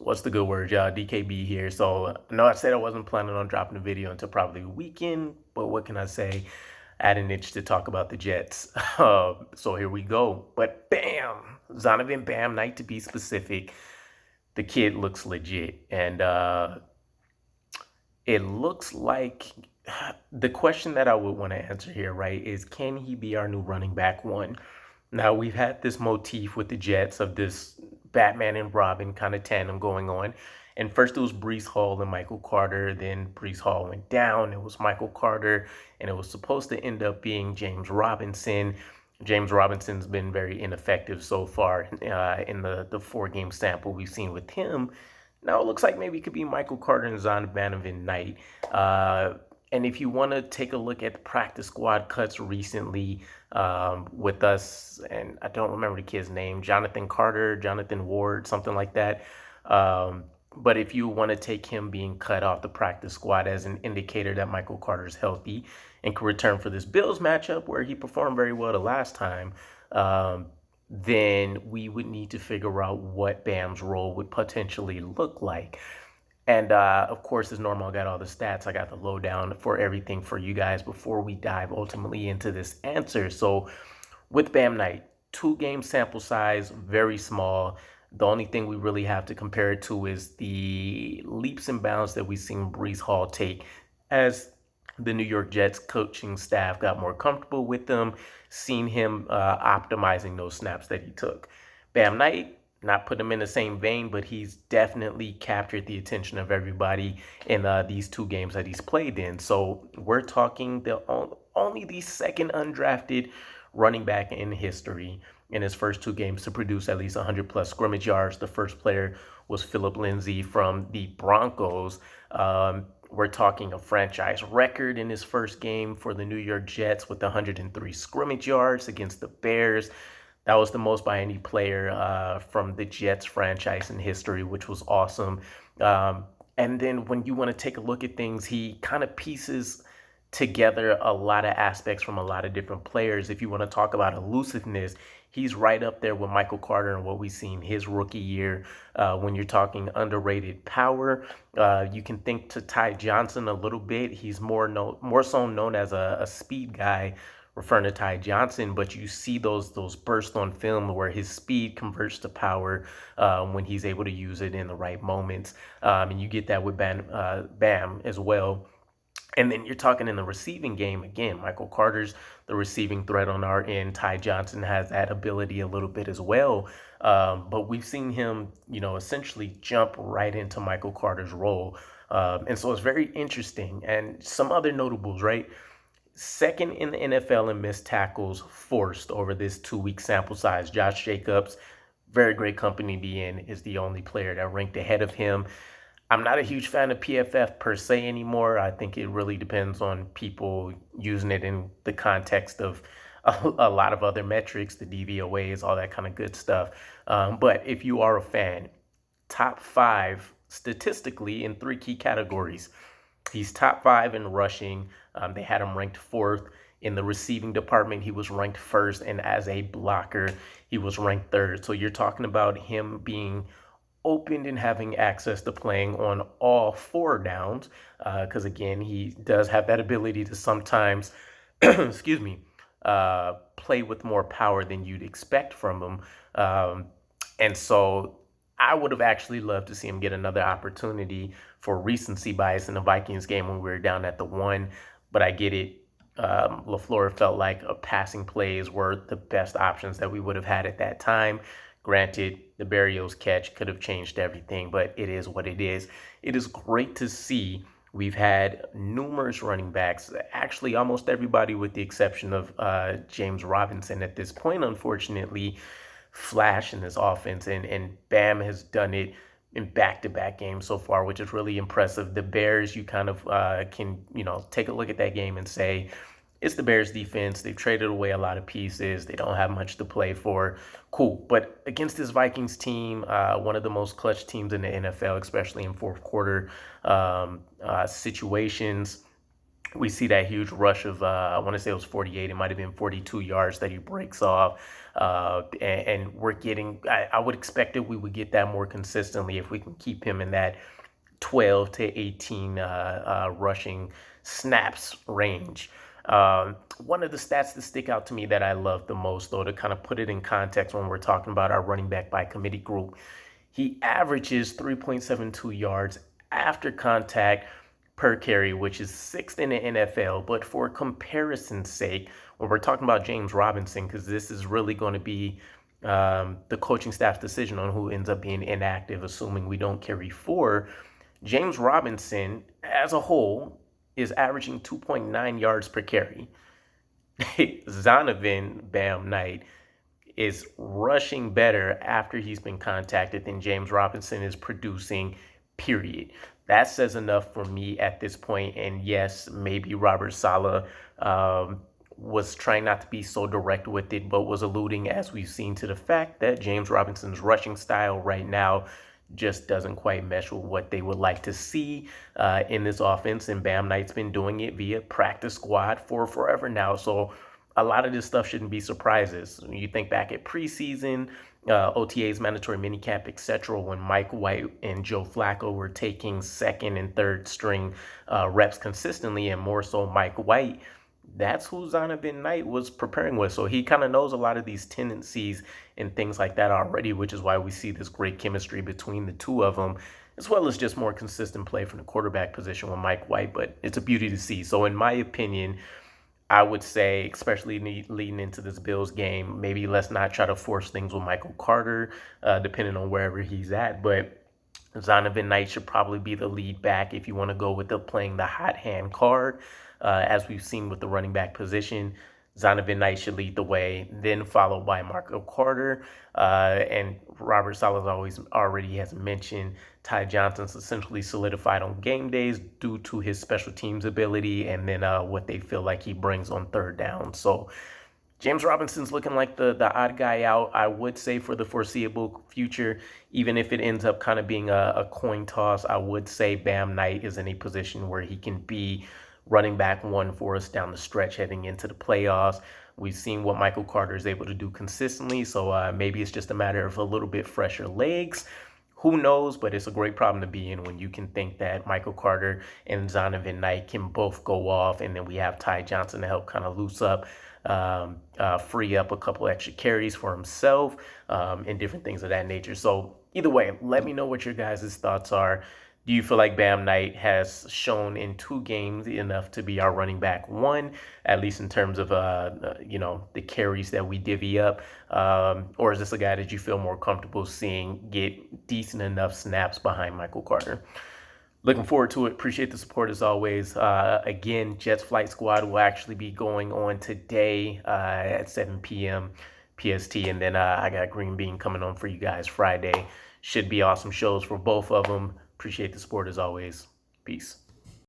What's the good word, y'all? DKB here. So I know I said I wasn't planning on dropping a video until probably the weekend, but what can I say? I had an itch to talk about the Jets. So here we go. But bam, Zonovan Bam Night to be specific. The kid looks legit, and it looks like the question that I would want to answer here, right, is can he be our new running back one? Now, we've had this motif with the Jets of this Batman and Robin kind of tandem going on. And first it was Breece Hall and Michael Carter. Then Breece Hall went down. It was Michael Carter. And it was supposed to end up being James Robinson. James Robinson's been very ineffective so far in the four-game sample we've seen with him. Now it looks like maybe it could be Michael Carter and Zonovan Knight. And if you want to take a look at the practice squad cuts recently with us, and I don't remember the kid's name, Jonathan Carter, Jonathan Ward, something like that. But if you want to take him being cut off the practice squad as an indicator that Michael Carter's healthy and can return for this Bills matchup where he performed very well the last time, then we would need to figure out what Bam's role would potentially look like. And of course, as normal, I got all the stats. I got the lowdown for everything for you guys before we dive ultimately into this answer. So with Bam Knight, 2-game sample size, very small. The only thing we really have to compare it to is the leaps and bounds that we've seen Breece Hall take as the New York Jets coaching staff got more comfortable with them, seen him optimizing those snaps that he took. Bam Knight, not put him in the same vein, but he's definitely captured the attention of everybody in these 2 games that he's played in. So we're talking only the second undrafted running back in history in his first 2 games to produce at least 100-plus scrimmage yards. The first player was Phillip Lindsay from the Broncos. We're talking a franchise record in his first game for the New York Jets with 103 scrimmage yards against the Bears. That was the most by any player from the Jets franchise in history, which was awesome. And then when you want to take a look at things, he kind of pieces together a lot of aspects from a lot of different players. If you want to talk about elusiveness, he's right up there with Michael Carter and what we've seen his rookie year. When you're talking underrated power, you can think to Ty Johnson a little bit. He's more so known as a speed guy, referring to Ty Johnson, but you see those bursts on film where his speed converts to power when he's able to use it in the right moments. And you get that with Bam as well. And then you're talking in the receiving game, again, Michael Carter's the receiving threat on our end. Ty Johnson has that ability a little bit as well. But we've seen him, essentially jump right into Michael Carter's role. And so it's very interesting. And some other notables, right? Second in the NFL in missed tackles forced over this 2-week sample size. Josh Jacobs, very great company to be in, is the only player that ranked ahead of him. I'm not a huge fan of PFF per se anymore. I think it really depends on people using it in the context of a lot of other metrics, the DVOAs, all that kind of good stuff. But if you are a fan, top 5 statistically in 3 key categories. He's top 5 in rushing. They had him ranked 4th. In the receiving department, he was ranked 1st. And as a blocker, he was ranked 3rd. So you're talking about him being opened and having access to playing on all 4 downs. Because, again, he does have that ability to sometimes, excuse me, play with more power than you'd expect from him. And so I would have actually loved to see him get another opportunity for recency bias in the Vikings game when we were down at the 1. But I get it. LaFleur felt like passing plays were the best options that we would have had at that time. Granted, the Berrios catch could have changed everything, but it is what it is. It is great to see we've had numerous running backs, actually almost everybody with the exception of James Robinson at this point, unfortunately, flash in this offense. And Bam has done it in back-to-back games so far, which is really impressive. The Bears, you kind of can, take a look at that game and say, it's the Bears defense. They've traded away a lot of pieces. They don't have much to play for. Cool. But against this Vikings team, one of the most clutch teams in the NFL, especially in fourth quarter situations, We see that huge rush of, I want to say it was 48, it might have been 42 yards that he breaks off. And we're getting, I would expect that we would get that more consistently if we can keep him in that 12 to 18 rushing snaps range. One of the stats that stick out to me that I love the most, though, to kind of put it in context when we're talking about our running back by committee group, he averages 3.72 yards after contact per carry, which is sixth in the NFL. But for comparison's sake, when we're talking about James Robinson, because this is really going to be the coaching staff's decision on who ends up being inactive, assuming we don't carry four, James Robinson as a whole is averaging 2.9 yards per carry. Zonovan Bam Knight is rushing better after he's been contacted than James Robinson is producing, period. That says enough for me at this point. And yes, maybe Robert Saleh was trying not to be so direct with it, but was alluding, as we've seen, to the fact that James Robinson's rushing style right now just doesn't quite mesh with what they would like to see in this offense. And Bam Knight's been doing it via practice squad for forever now. So a lot of this stuff shouldn't be surprises. When you think back at preseason, OTAs, mandatory minicamp, etc., when Mike White and Joe Flacco were taking second and third string reps consistently, and more so Mike White, that's who Zonovan Knight was preparing with. So he kind of knows a lot of these tendencies and things like that already, which is why we see this great chemistry between the two of them, as well as just more consistent play from the quarterback position with Mike White. But it's a beauty to see. So in my opinion, I would say, especially leading into this Bills game, maybe let's not try to force things with Michael Carter, depending on wherever he's at. But Zonovan Knight should probably be the lead back if you want to go with playing the hot hand card, as we've seen with the running back position. Zonovan Knight should lead the way, then followed by Michael Carter. And Robert Saleh already has mentioned Ty Johnson's essentially solidified on game days due to his special teams ability, and then what they feel like he brings on third down. So James Robinson's looking like the odd guy out, I would say, for the foreseeable future. Even if it ends up kind of being a coin toss, I would say Bam Knight is in a position where he can be running back one for us down the stretch heading into the playoffs. We've seen what Michael Carter is able to do consistently, so maybe it's just a matter of a little bit fresher legs. Who knows? But it's a great problem to be in when you can think that Michael Carter and Zonovan Knight can both go off, and then we have Ty Johnson to help kind of loose up, free up a couple extra carries for himself, and different things of that nature. So either way, let me know what your guys' thoughts are. Do you feel like Bam Knight has shown in 2 games enough to be our running back one, at least in terms of the carries that we divvy up, or is this a guy that you feel more comfortable seeing get decent enough snaps behind Michael Carter? Looking forward to it. Appreciate the support as always. Again, Jets Flight Squad will actually be going on today at 7 p.m. PST, and then I got Green Bean coming on for you guys Friday. Should be awesome shows for both of them. Appreciate the support as always. Peace.